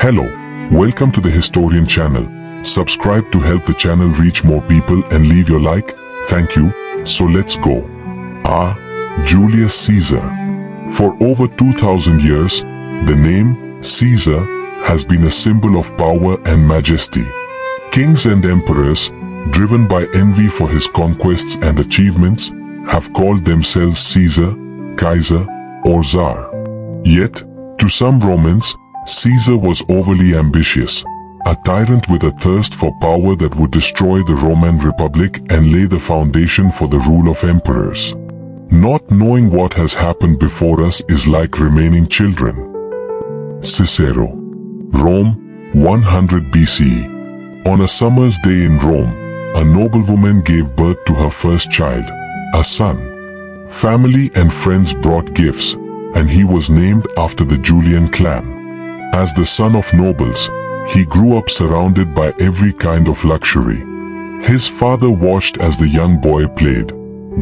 Hello, welcome to the Historian channel. Subscribe to help the channel reach more people and leave your like. Thank you. So let's go. Julius Caesar. For over 2000 years, the name Caesar has been a symbol of power and majesty. Kings and emperors, driven by envy for his conquests and achievements, have called themselves Caesar, Kaiser, or Tsar. Yet, to some Romans, Caesar was overly ambitious, a tyrant with a thirst for power that would destroy the Roman Republic and lay the foundation for the rule of emperors. Not knowing what has happened before us is like remaining children. Cicero. Rome, 100 BCE. On a summer's day in Rome, a noblewoman gave birth to her first child, a son. Family and friends brought gifts, and he was named after the Julian clan. As the son of nobles, he grew up surrounded by every kind of luxury. His father watched as the young boy played,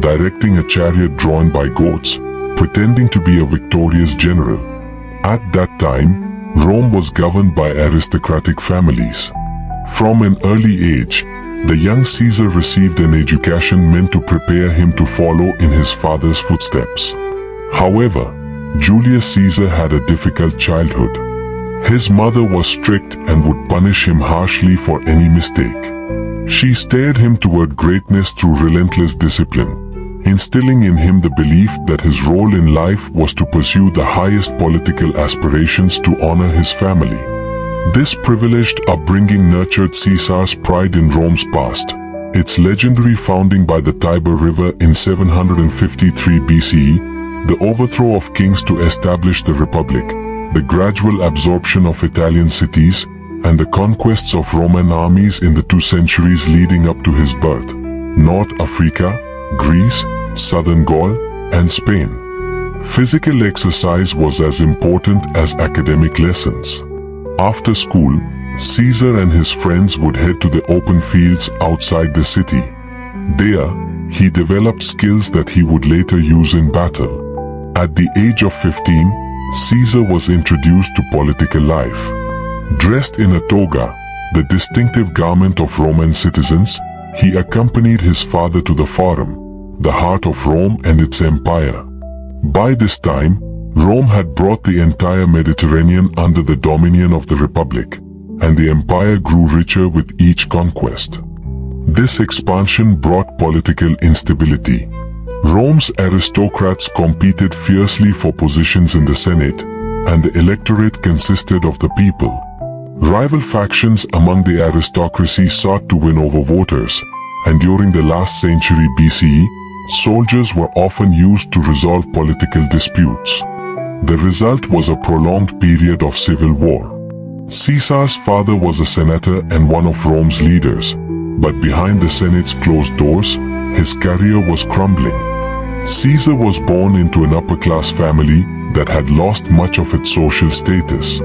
directing a chariot drawn by goats, pretending to be a victorious general. At that time, Rome was governed by aristocratic families. From an early age, the young Caesar received an education meant to prepare him to follow in his father's footsteps. However, Julius Caesar had a difficult childhood. His mother was strict and would punish him harshly for any mistake. She steered him toward greatness through relentless discipline, instilling in him the belief that his role in life was to pursue the highest political aspirations to honor his family. This privileged upbringing nurtured Caesar's pride in Rome's past. Its legendary founding by the Tiber River in 753 BCE, the overthrow of kings to establish the Republic, the gradual absorption of Italian cities, and the conquests of Roman armies in the 2 centuries leading up to his birth, North Africa, Greece, Southern Gaul, and Spain. Physical exercise was as important as academic lessons. After school, Caesar and his friends would head to the open fields outside the city. There, he developed skills that he would later use in battle. At the age of 15, Caesar was introduced to political life. Dressed in a toga, the distinctive garment of Roman citizens, he accompanied his father to the Forum, the heart of Rome and its empire. By this time, Rome had brought the entire Mediterranean under the dominion of the Republic, and the empire grew richer with each conquest. This expansion brought political instability. Rome's aristocrats competed fiercely for positions in the Senate, and the electorate consisted of the people. Rival factions among the aristocracy sought to win over voters, and during the last century BCE, soldiers were often used to resolve political disputes. The result was a prolonged period of civil war. Caesar's father was a senator and one of Rome's leaders, but behind the Senate's closed doors, his career was crumbling. Caesar was born into an upper-class family that had lost much of its social status.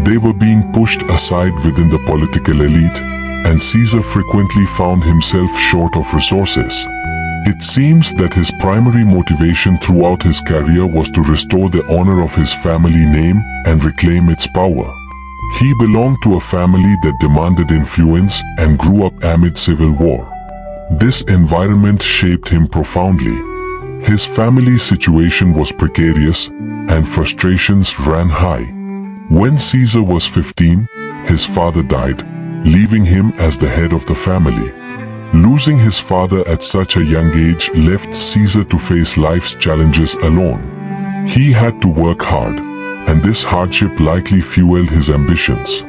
They were being pushed aside within the political elite, and Caesar frequently found himself short of resources. It seems that his primary motivation throughout his career was to restore the honor of his family name and reclaim its power. He belonged to a family that demanded influence and grew up amid civil war. This environment shaped him profoundly. His family's situation was precarious, and frustrations ran high. When Caesar was 15, his father died, leaving him as the head of the family. Losing his father at such a young age left Caesar to face life's challenges alone. He had to work hard, and this hardship likely fueled his ambitions.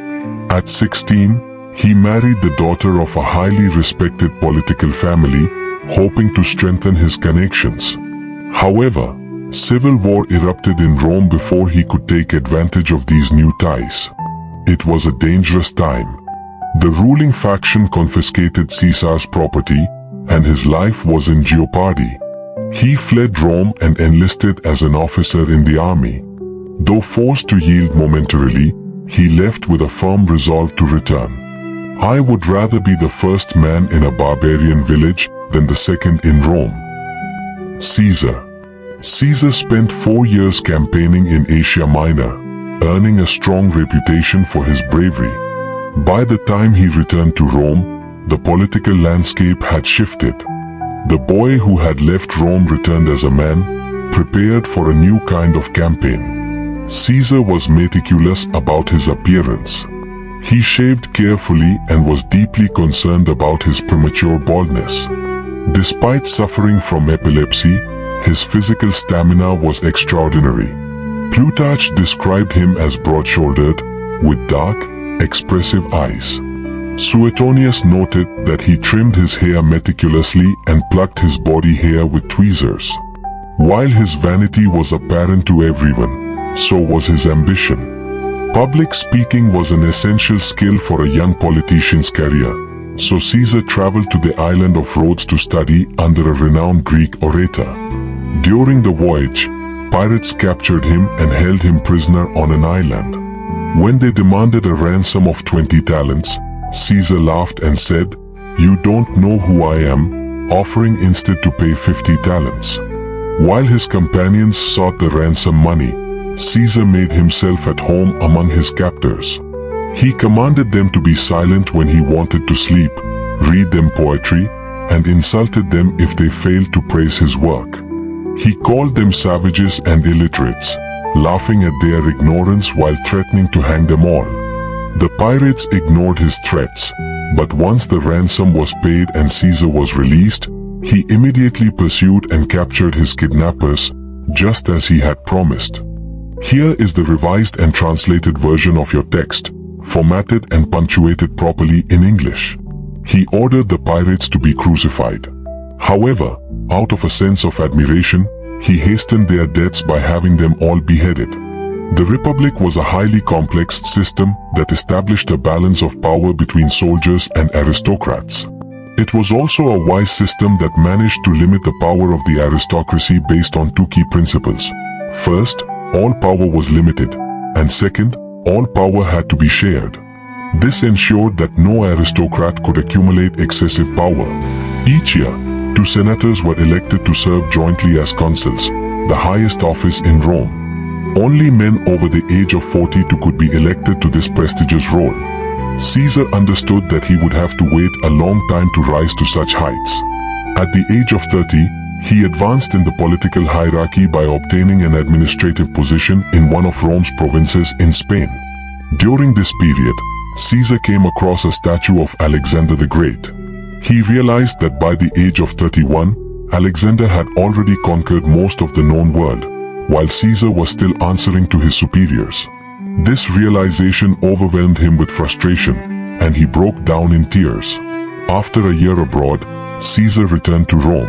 At 16, he married the daughter of a highly respected political family, hoping to strengthen his connections. However, civil war erupted in Rome before he could take advantage of these new ties. It was a dangerous time. The ruling faction confiscated Caesar's property, and his life was in jeopardy. He fled Rome and enlisted as an officer in the army. Though forced to yield momentarily, he left with a firm resolve to return. "I would rather be the first man in a barbarian village than the second in Rome." Caesar. Caesar spent 4 years campaigning in Asia Minor, earning a strong reputation for his bravery. By the time he returned to Rome, the political landscape had shifted. The boy who had left Rome returned as a man, prepared for a new kind of campaign. Caesar was meticulous about his appearance. He shaved carefully and was deeply concerned about his premature baldness. Despite suffering from epilepsy, his physical stamina was extraordinary. Plutarch described him as broad-shouldered, with dark, expressive eyes. Suetonius noted that he trimmed his hair meticulously and plucked his body hair with tweezers. While his vanity was apparent to everyone, so was his ambition. Public speaking was an essential skill for a young politician's career, so Caesar traveled to the island of Rhodes to study under a renowned Greek orator. During the voyage, pirates captured him and held him prisoner on an island. When they demanded a ransom of 20 talents, Caesar laughed and said, "You don't know who I am," offering instead to pay 50 talents. While his companions sought the ransom money, Caesar made himself at home among his captors. He commanded them to be silent when he wanted to sleep, read them poetry, and insulted them if they failed to praise his work. He called them savages and illiterates, laughing at their ignorance while threatening to hang them all. The pirates ignored his threats, but once the ransom was paid and Caesar was released, he immediately pursued and captured his kidnappers, just as he had promised. Here is the revised and translated version of your text, formatted and punctuated properly in English. He ordered the pirates to be crucified. However, out of a sense of admiration, he hastened their deaths by having them all beheaded. The Republic was a highly complex system that established a balance of power between soldiers and aristocrats. It was also a wise system that managed to limit the power of the aristocracy based on two key principles. First, all power was limited, and second, all power had to be shared. This ensured that no aristocrat could accumulate excessive power. Each year, 2 senators were elected to serve jointly as consuls, the highest office in Rome. Only men over the age of 42 could be elected to this prestigious role. Caesar understood that he would have to wait a long time to rise to such heights. At the age of 30, he advanced in the political hierarchy by obtaining an administrative position in one of Rome's provinces in Spain. During this period, Caesar came across a statue of Alexander the Great. He realized that by the age of 31, Alexander had already conquered most of the known world, while Caesar was still answering to his superiors. This realization overwhelmed him with frustration, and he broke down in tears. After a year abroad, Caesar returned to Rome.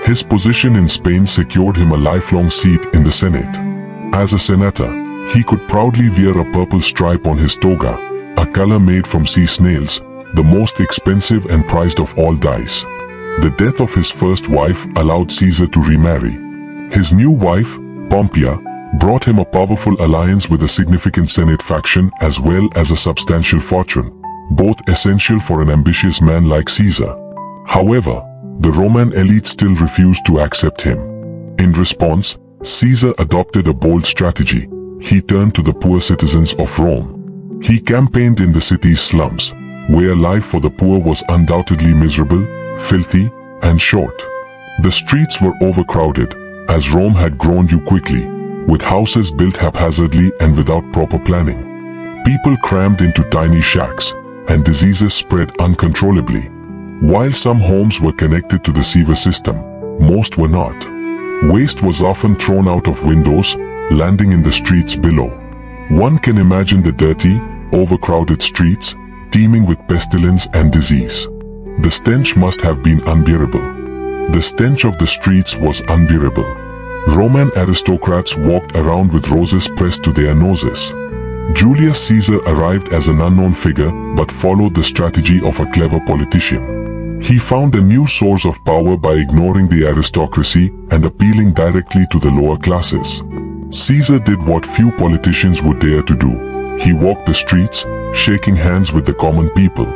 His position in Spain secured him a lifelong seat in the Senate. As a senator, he could proudly wear a purple stripe on his toga, a color made from sea snails, the most expensive and prized of all dyes. The death of his first wife allowed Caesar to remarry. His new wife, Pompeia, brought him a powerful alliance with a significant Senate faction as well as a substantial fortune, both essential for an ambitious man like Caesar. However, the Roman elite still refused to accept him. In response, Caesar adopted a bold strategy. He turned to the poor citizens of Rome. He campaigned in the city's slums, where life for the poor was undoubtedly miserable, filthy, and short. The streets were overcrowded, as Rome had grown too quickly, with houses built haphazardly and without proper planning. People crammed into tiny shacks, and diseases spread uncontrollably. While some homes were connected to the sewer system, most were not. Waste was often thrown out of windows, landing in the streets below. One can imagine the dirty, overcrowded streets, teeming with pestilence and disease. The stench must have been unbearable. The stench of the streets was unbearable. Roman aristocrats walked around with roses pressed to their noses. Julius Caesar arrived as an unknown figure but followed the strategy of a clever politician. He found a new source of power by ignoring the aristocracy and appealing directly to the lower classes. Caesar did what few politicians would dare to do. He walked the streets, shaking hands with the common people.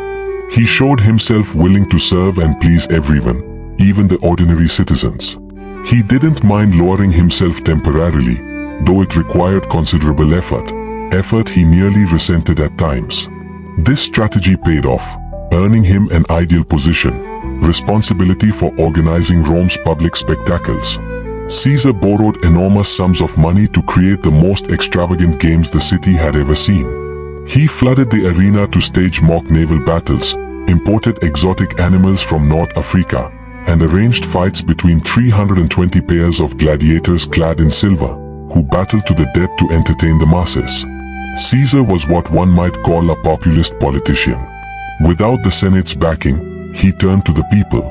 He showed himself willing to serve and please everyone, even the ordinary citizens. He didn't mind lowering himself temporarily, though it required considerable effort. effort he nearly resented at times. This strategy paid off, earning him an ideal position, responsibility for organizing Rome's public spectacles. Caesar borrowed enormous sums of money to create the most extravagant games the city had ever seen. He flooded the arena to stage mock naval battles, imported exotic animals from North Africa, and arranged fights between 320 pairs of gladiators clad in silver, who battled to the death to entertain the masses. Caesar was what one might call a populist politician. Without the Senate's backing, he turned to the people.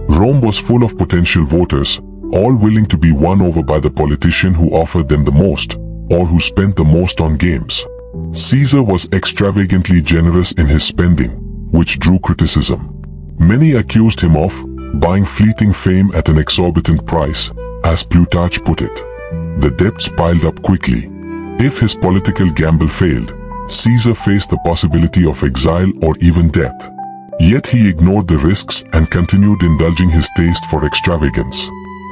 Rome was full of potential voters, all willing to be won over by the politician who offered them the most, or who spent the most on games. Caesar was extravagantly generous in his spending, which drew criticism. Many accused him of buying fleeting fame at an exorbitant price, as Plutarch put it. The debts piled up quickly. If his political gamble failed, Caesar faced the possibility of exile or even death. Yet he ignored the risks and continued indulging his taste for extravagance.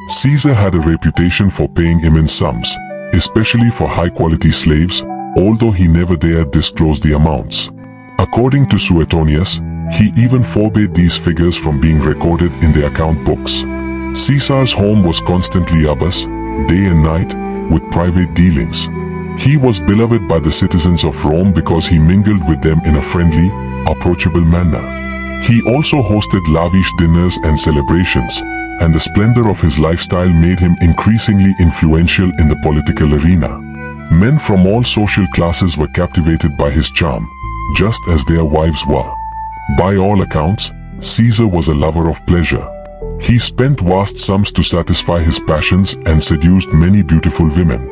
Caesar had a reputation for paying immense sums, especially for high-quality slaves, although he never dared disclose the amounts. According to Suetonius, he even forbade these figures from being recorded in the account books. Caesar's home was constantly abuzz, day and night, with private dealings. He was beloved by the citizens of Rome because he mingled with them in a friendly, approachable manner. He also hosted lavish dinners and celebrations, and the splendor of his lifestyle made him increasingly influential in the political arena. Men from all social classes were captivated by his charm, just as their wives were. By all accounts, Caesar was a lover of pleasure. He spent vast sums to satisfy his passions and seduced many beautiful women.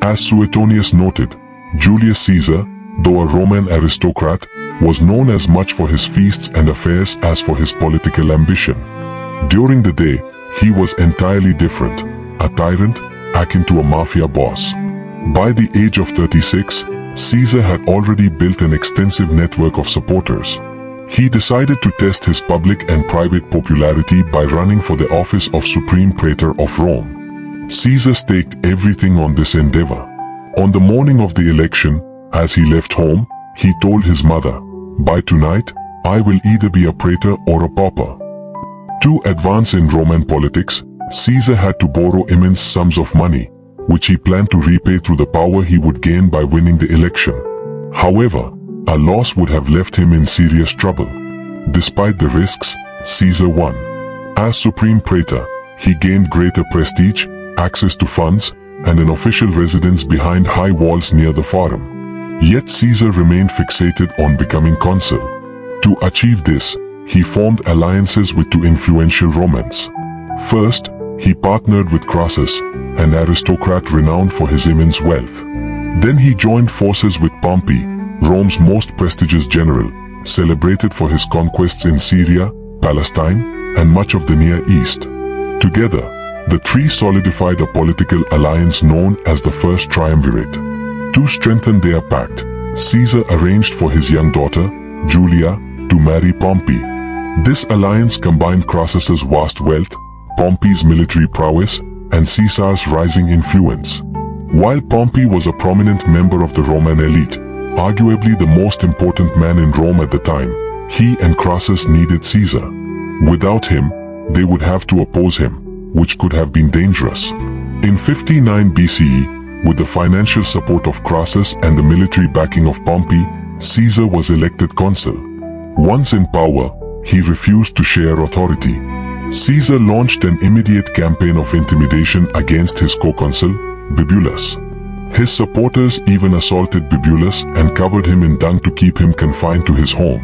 As Suetonius noted, Julius Caesar, though a Roman aristocrat, was known as much for his feasts and affairs as for his political ambition. During the day, he was entirely different, a tyrant, akin to a mafia boss. By the age of 36, Caesar had already built an extensive network of supporters. He decided to test his public and private popularity by running for the office of Supreme Praetor of Rome. Caesar staked everything on this endeavor. On the morning of the election, as he left home, he told his mother, "By tonight, I will either be a praetor or a pauper." To advance in Roman politics, Caesar had to borrow immense sums of money, which he planned to repay through the power he would gain by winning the election. However, a loss would have left him in serious trouble. Despite the risks, Caesar won. As Supreme Praetor, he gained greater prestige, access to funds, and an official residence behind high walls near the Forum. Yet Caesar remained fixated on becoming consul. To achieve this, he formed alliances with two influential Romans. First, he partnered with Crassus, an aristocrat renowned for his immense wealth. Then he joined forces with Pompey, Rome's most prestigious general, celebrated for his conquests in Syria, Palestine, and much of the Near East. Together, the three solidified a political alliance known as the First Triumvirate. To strengthen their pact, Caesar arranged for his young daughter, Julia, to marry Pompey. This alliance combined Crassus's vast wealth, Pompey's military prowess, and Caesar's rising influence. While Pompey was a prominent member of the Roman elite, arguably the most important man in Rome at the time, he and Crassus needed Caesar. Without him, they would have to oppose him, which could have been dangerous. In 59 BCE, with the financial support of Crassus and the military backing of Pompey, Caesar was elected consul. Once in power, he refused to share authority. Caesar launched an immediate campaign of intimidation against his co-consul, Bibulus. His supporters even assaulted Bibulus and covered him in dung to keep him confined to his home.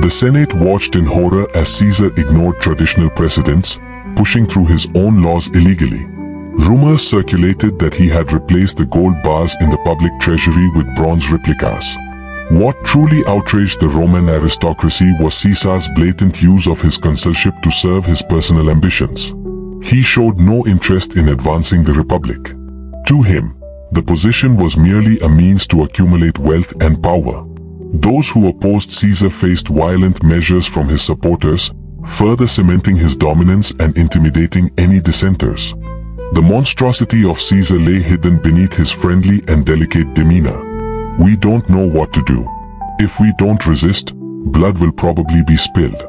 The Senate watched in horror as Caesar ignored traditional precedents, pushing through his own laws illegally. Rumors circulated that he had replaced the gold bars in the public treasury with bronze replicas. What truly outraged the Roman aristocracy was Caesar's blatant use of his consulship to serve his personal ambitions. He showed no interest in advancing the republic. To him, the position was merely a means to accumulate wealth and power. Those who opposed Caesar faced violent measures from his supporters, further cementing his dominance and intimidating any dissenters. The monstrosity of Caesar lay hidden beneath his friendly and delicate demeanor. "We don't know what to do. If we don't resist, blood will probably be spilled."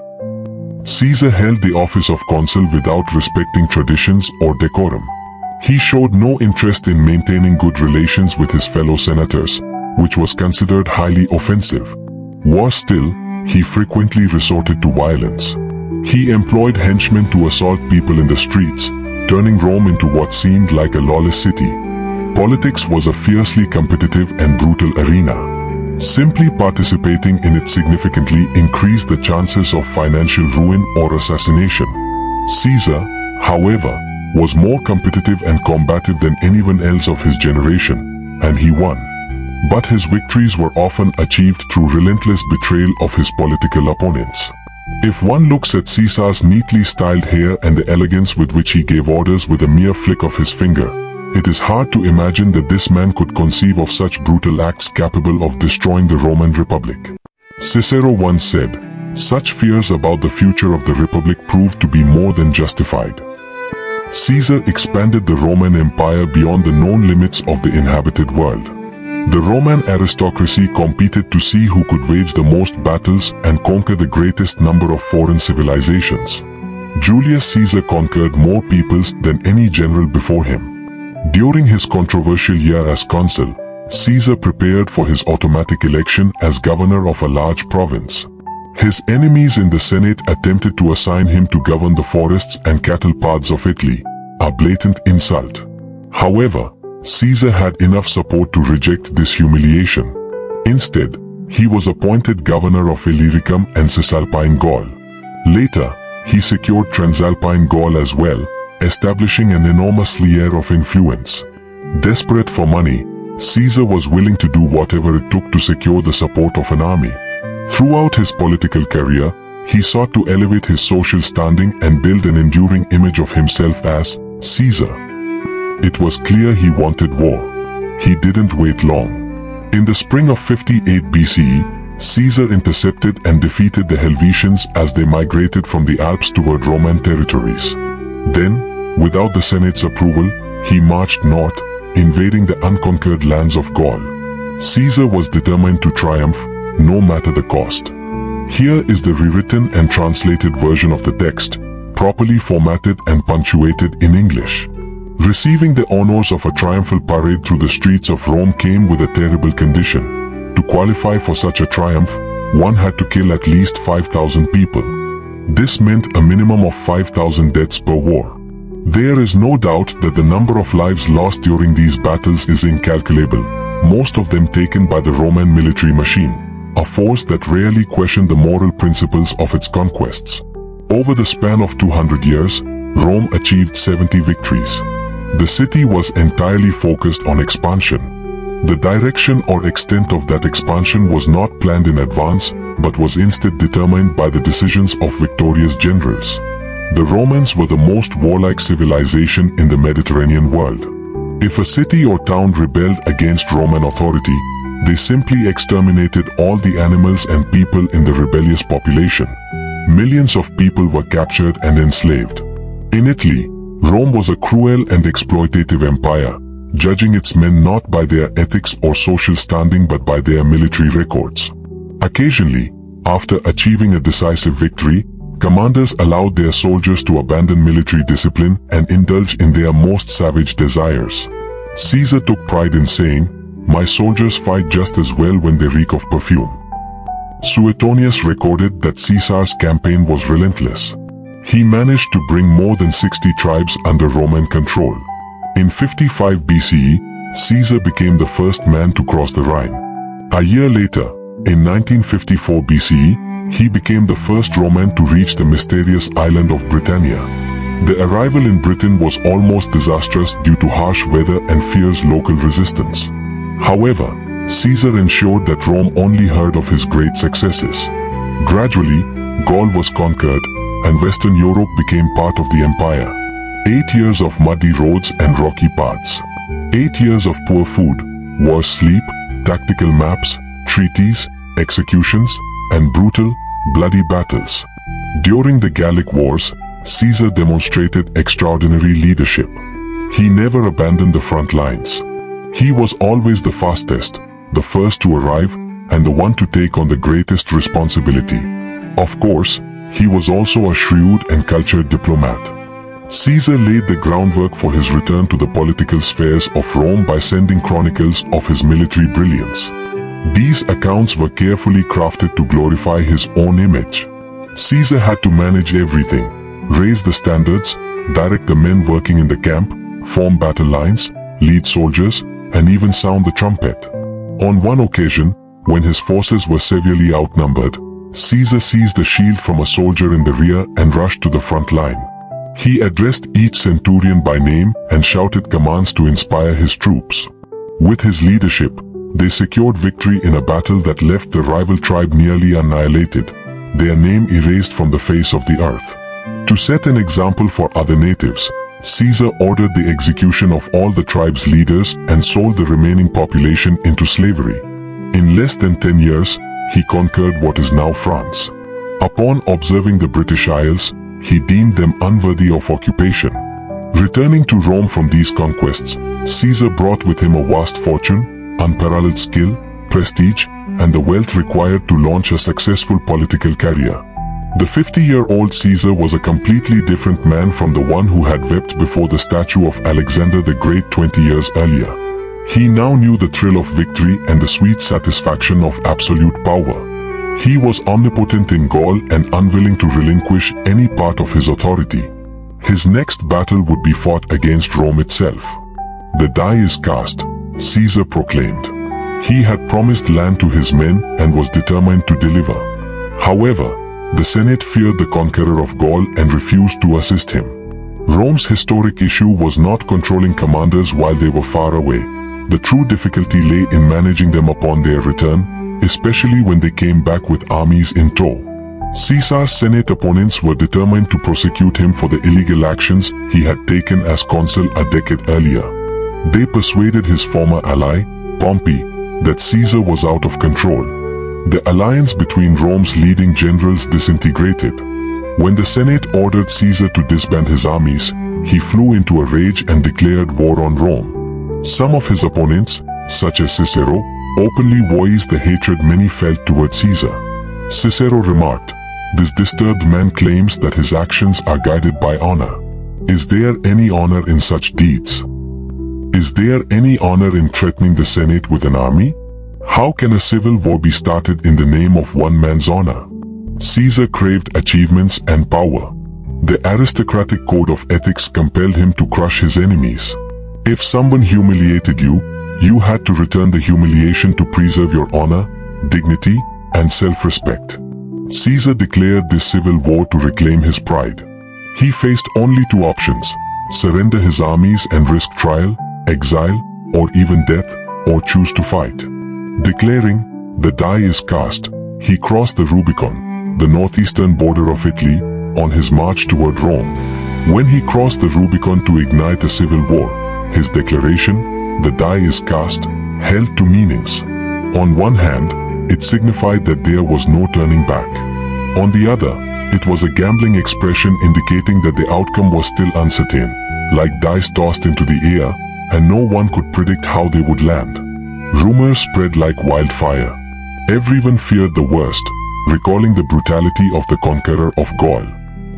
Caesar held the office of consul without respecting traditions or decorum. He showed no interest in maintaining good relations with his fellow senators, which was considered highly offensive. Worse still, he frequently resorted to violence. He employed henchmen to assault people in the streets, turning Rome into what seemed like a lawless city. Politics was a fiercely competitive and brutal arena. Simply participating in it significantly increased the chances of financial ruin or assassination. Caesar, however, was more competitive and combative than anyone else of his generation, and he won. But his victories were often achieved through relentless betrayal of his political opponents. If one looks at Caesar's neatly styled hair and the elegance with which he gave orders with a mere flick of his finger, it is hard to imagine that this man could conceive of such brutal acts capable of destroying the Roman Republic. Cicero once said, "Such fears about the future of the Republic proved to be more than justified." Caesar expanded the Roman Empire beyond the known limits of the inhabited world. The Roman aristocracy competed to see who could wage the most battles and conquer the greatest number of foreign civilizations. Julius Caesar conquered more peoples than any general before him. During his controversial year as consul, Caesar prepared for his automatic election as governor of a large province. His enemies in the Senate attempted to assign him to govern the forests and cattle paths of Italy, a blatant insult. However, Caesar had enough support to reject this humiliation. Instead, he was appointed governor of Illyricum and Cisalpine Gaul. Later, he secured Transalpine Gaul as well, establishing an enormous layer of influence. Desperate for money, Caesar was willing to do whatever it took to secure the support of an army. Throughout his political career, he sought to elevate his social standing and build an enduring image of himself as Caesar. It was clear he wanted war. He didn't wait long. In the spring of 58 BCE, Caesar intercepted and defeated the Helvetians as they migrated from the Alps toward Roman territories. Then, without the Senate's approval, he marched north, invading the unconquered lands of Gaul. Caesar was determined to triumph, no matter the cost. Here is the rewritten and translated version of the text, properly formatted and punctuated in English. Receiving the honors of a triumphal parade through the streets of Rome came with a terrible condition. To qualify for such a triumph, one had to kill at least 5,000 people. This meant a minimum of 5,000 deaths per war. There is no doubt that the number of lives lost during these battles is incalculable, most of them taken by the Roman military machine, a force that rarely questioned the moral principles of its conquests. Over the span of 200 years, Rome achieved 70 victories. The city was entirely focused on expansion. The direction or extent of that expansion was not planned in advance, but was instead determined by the decisions of victorious generals. The Romans were the most warlike civilization in the Mediterranean world. If a city or town rebelled against Roman authority, they simply exterminated all the animals and people in the rebellious population. Millions of people were captured and enslaved. In Italy, Rome was a cruel and exploitative empire, judging its men not by their ethics or social standing but by their military records. Occasionally, after achieving a decisive victory, commanders allowed their soldiers to abandon military discipline and indulge in their most savage desires. Caesar took pride in saying, "My soldiers fight just as well when they reek of perfume." Suetonius recorded that Caesar's campaign was relentless. He managed to bring more than 60 tribes under Roman control. In 55 BCE, Caesar became the first man to cross the Rhine. A year later, in 1954 BCE, he became the first Roman to reach the mysterious island of Britannia. The arrival in Britain was almost disastrous due to harsh weather and fierce local resistance. However, Caesar ensured that Rome only heard of his great successes. Gradually, Gaul was conquered, and Western Europe became part of the empire. 8 years of muddy roads and rocky paths. 8 years of poor food, worse sleep, tactical maps, treaties, executions, and brutal, bloody battles. During the Gallic Wars, Caesar demonstrated extraordinary leadership. He never abandoned the front lines. He was always the fastest, the first to arrive, and the one to take on the greatest responsibility. Of course, he was also a shrewd and cultured diplomat. Caesar laid the groundwork for his return to the political spheres of Rome by sending chronicles of his military brilliance. These accounts were carefully crafted to glorify his own image. Caesar had to manage everything: raise the standards, direct the men working in the camp, form battle lines, lead soldiers, and even sound the trumpet. On one occasion, when his forces were severely outnumbered, Caesar seized a shield from a soldier in the rear and rushed to the front line. He addressed each centurion by name and shouted commands to inspire his troops. With his leadership, they secured victory in a battle that left the rival tribe nearly annihilated, their name erased from the face of the earth. To set an example for other natives, Caesar ordered the execution of all the tribe's leaders and sold the remaining population into slavery. In less than 10 years, he conquered what is now France. Upon observing the British Isles, he deemed them unworthy of occupation. Returning to Rome from these conquests, Caesar brought with him a vast fortune, unparalleled skill, prestige, and the wealth required to launch a successful political career. The 50-year-old Caesar was a completely different man from the one who had wept before the statue of Alexander the Great 20 years earlier. He now knew the thrill of victory and the sweet satisfaction of absolute power. He was omnipotent in Gaul and unwilling to relinquish any part of his authority. His next battle would be fought against Rome itself. "The die is cast," Caesar proclaimed. He had promised land to his men and was determined to deliver. However, the Senate feared the conqueror of Gaul and refused to assist him. Rome's historic issue was not controlling commanders while they were far away. The true difficulty lay in managing them upon their return, especially when they came back with armies in tow. Caesar's Senate opponents were determined to prosecute him for the illegal actions he had taken as consul a decade earlier. They persuaded his former ally, Pompey, that Caesar was out of control. The alliance between Rome's leading generals disintegrated. When the Senate ordered Caesar to disband his armies, he flew into a rage and declared war on Rome. Some of his opponents, such as Cicero, openly voiced the hatred many felt toward Caesar. Cicero remarked, "This disturbed man claims that his actions are guided by honor. Is there any honor in such deeds? Is there any honor in threatening the Senate with an army? How can a civil war be started in the name of one man's honor?" Caesar craved achievements and power. The aristocratic code of ethics compelled him to crush his enemies. If someone humiliated you, you had to return the humiliation to preserve your honor, dignity, and self-respect. Caesar declared this civil war to reclaim his pride. He faced only two options: surrender his armies and risk trial, exile, or even death, or choose to fight. Declaring, "The die is cast," he crossed the Rubicon, the northeastern border of Italy, on his march toward Rome. When he crossed the Rubicon to ignite a civil war, his declaration, "The die is cast," held two meanings. On one hand, it signified that there was no turning back. On the other, it was a gambling expression indicating that the outcome was still uncertain, like dice tossed into the air, and no one could predict how they would land. Rumors spread like wildfire. Everyone feared the worst, recalling the brutality of the conqueror of Gaul.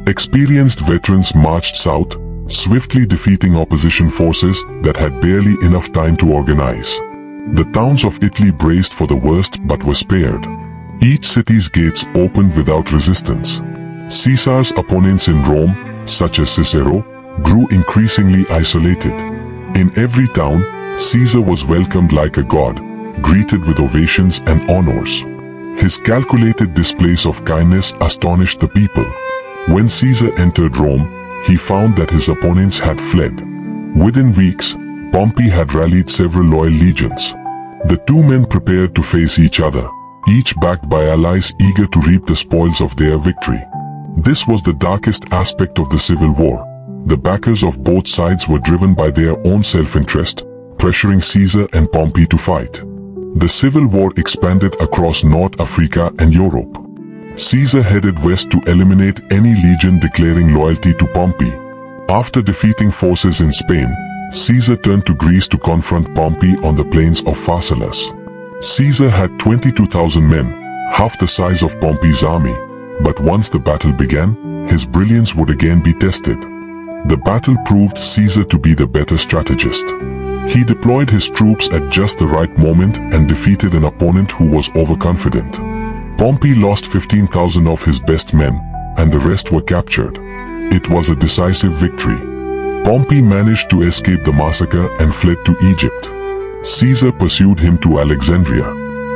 Experienced veterans marched south, swiftly defeating opposition forces that had barely enough time to organize. The towns of Italy braced for the worst but were spared. Each city's gates opened without resistance. Caesar's opponents in Rome, such as Cicero, grew increasingly isolated. In every town, Caesar was welcomed like a god, greeted with ovations and honors. His calculated displays of kindness astonished the people. When Caesar entered Rome, he found that his opponents had fled. Within weeks, Pompey had rallied several loyal legions. The two men prepared to face each other, each backed by allies eager to reap the spoils of their victory. This was the darkest aspect of the civil war. The backers of both sides were driven by their own self-interest, pressuring Caesar and Pompey to fight. The civil war expanded across North Africa and Europe. Caesar headed west to eliminate any legion declaring loyalty to Pompey. After defeating forces in Spain, Caesar turned to Greece to confront Pompey on the plains of Pharsalus. Caesar had 22,000 men, half the size of Pompey's army, but once the battle began, his brilliance would again be tested. The battle proved Caesar to be the better strategist. He deployed his troops at just the right moment and defeated an opponent who was overconfident. Pompey lost 15,000 of his best men, and the rest were captured. It was a decisive victory. Pompey managed to escape the massacre and fled to Egypt. Caesar pursued him to Alexandria.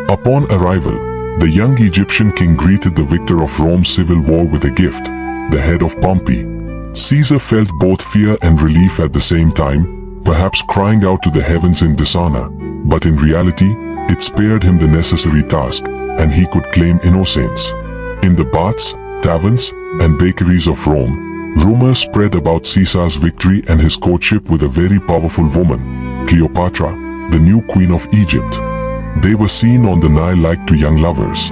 Upon arrival, the young Egyptian king greeted the victor of Rome's civil war with a gift, the head of Pompey. Caesar felt both fear and relief at the same time, perhaps crying out to the heavens in dishonor, but in reality, it spared him the necessary task, and he could claim innocence. In the baths, taverns, and bakeries of Rome, rumors spread about Caesar's victory and his courtship with a very powerful woman, Cleopatra, the new queen of Egypt. They were seen on the Nile like two young lovers.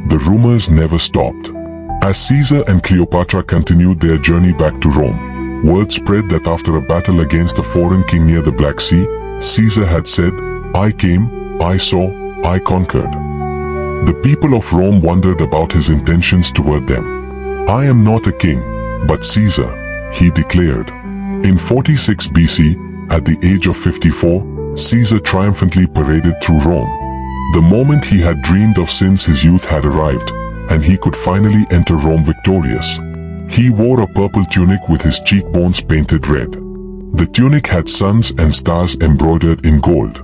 The rumors never stopped. As Caesar and Cleopatra continued their journey back to Rome, word spread that after a battle against a foreign king near the Black Sea, Caesar had said, "I came, I saw, I conquered." The people of Rome wondered about his intentions toward them. "I am not a king, but Caesar," he declared. In 46 BC, at the age of 54, Caesar triumphantly paraded through Rome. The moment he had dreamed of since his youth had arrived, and he could finally enter Rome victorious. He wore a purple tunic with his cheekbones painted red. The tunic had suns and stars embroidered in gold.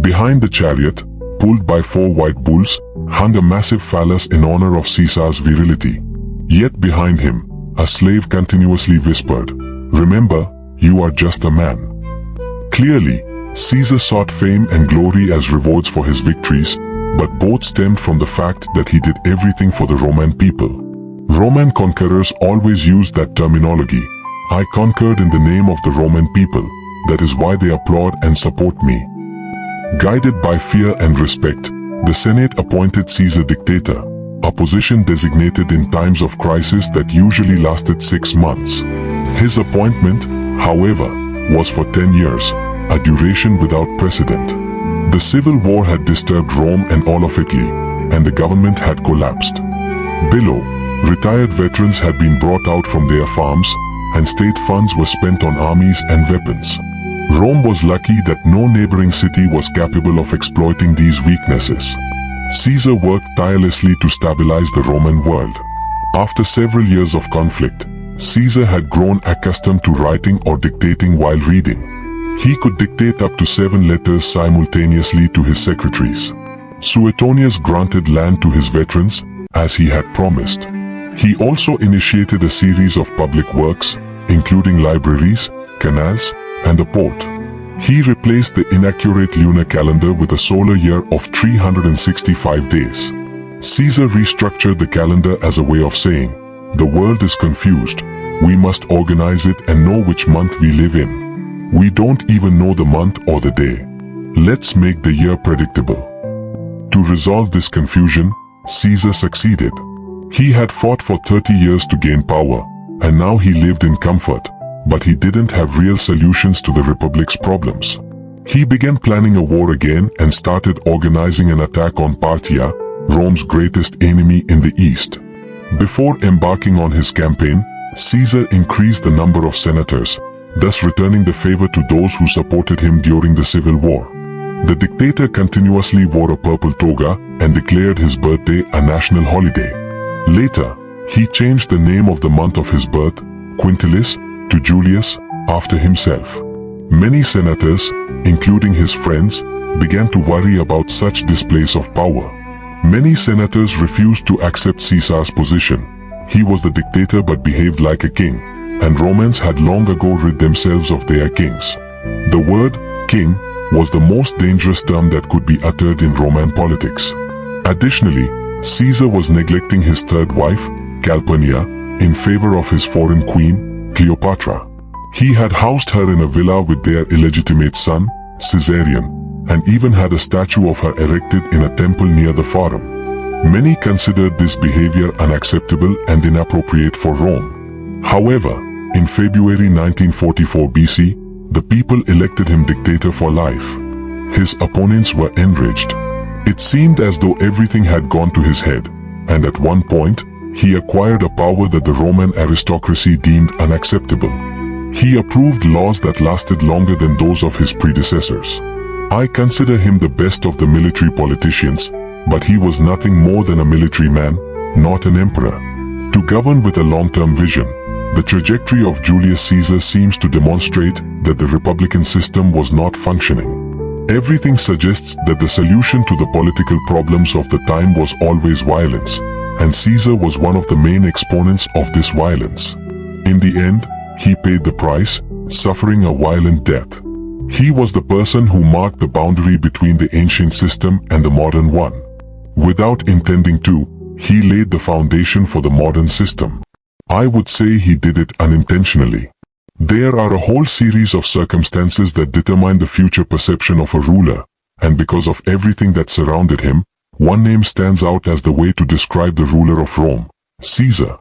Behind the chariot, pulled by 4 white bulls, hung a massive phallus in honor of Caesar's virility. Yet behind him, a slave continuously whispered, "Remember, you are just a man." Clearly, Caesar sought fame and glory as rewards for his victories, but both stemmed from the fact that he did everything for the Roman people. Roman conquerors always used that terminology, "I conquered in the name of the Roman people, that is why they applaud and support me." Guided by fear and respect, the Senate appointed Caesar dictator, a position designated in times of crisis that usually lasted 6 months. His appointment, however, was for 10 years, a duration without precedent. The civil war had disturbed Rome and all of Italy, and the government had collapsed. Below, retired veterans had been brought out from their farms, and state funds were spent on armies and weapons. Rome was lucky that no neighboring city was capable of exploiting these weaknesses. Caesar worked tirelessly to stabilize the Roman world. After several years of conflict, Caesar had grown accustomed to writing or dictating while reading. He could dictate up to 7 letters simultaneously to his secretaries. Suetonius granted land to his veterans, as he had promised. He also initiated a series of public works, including libraries, canals, and a port. He replaced the inaccurate lunar calendar with a solar year of 365 days. Caesar restructured the calendar as a way of saying, "The world is confused. We must organize it and know which month we live in. We don't even know the month or the day. Let's make the year predictable." To resolve this confusion, Caesar succeeded. He had fought for 30 years to gain power, and now he lived in comfort, but he didn't have real solutions to the Republic's problems. He began planning a war again and started organizing an attack on Parthia, Rome's greatest enemy in the east. Before embarking on his campaign, Caesar increased the number of senators, thus returning the favor to those who supported him during the civil war. The dictator continuously wore a purple toga and declared his birthday a national holiday. Later, he changed the name of the month of his birth, Quintilis, to Julius, after himself. Many senators, including his friends, began to worry about such displays of power. Many senators refused to accept Caesar's position. He was the dictator but behaved like a king, and Romans had long ago rid themselves of their kings. The word king was the most dangerous term that could be uttered in Roman politics. Additionally, Caesar was neglecting his third wife, Calpurnia, in favor of his foreign queen, Cleopatra. He had housed her in a villa with their illegitimate son, Caesarion, and even had a statue of her erected in a temple near the Forum. Many considered this behavior unacceptable and inappropriate for Rome. However, in February 1944 BC, the people elected him dictator for life. His opponents were enraged. It seemed as though everything had gone to his head, and at one point, he acquired a power that the Roman aristocracy deemed unacceptable. He approved laws that lasted longer than those of his predecessors. I consider him the best of the military politicians, but he was nothing more than a military man, not an emperor. To govern with a long-term vision, the trajectory of Julius Caesar seems to demonstrate that the republican system was not functioning. Everything suggests that the solution to the political problems of the time was always violence, and Caesar was one of the main exponents of this violence. In the end, he paid the price, suffering a violent death. He was the person who marked the boundary between the ancient system and the modern one. Without intending to, he laid the foundation for the modern system. I would say he did it unintentionally. There are a whole series of circumstances that determine the future perception of a ruler, and because of everything that surrounded him, one name stands out as the way to describe the ruler of Rome: Caesar.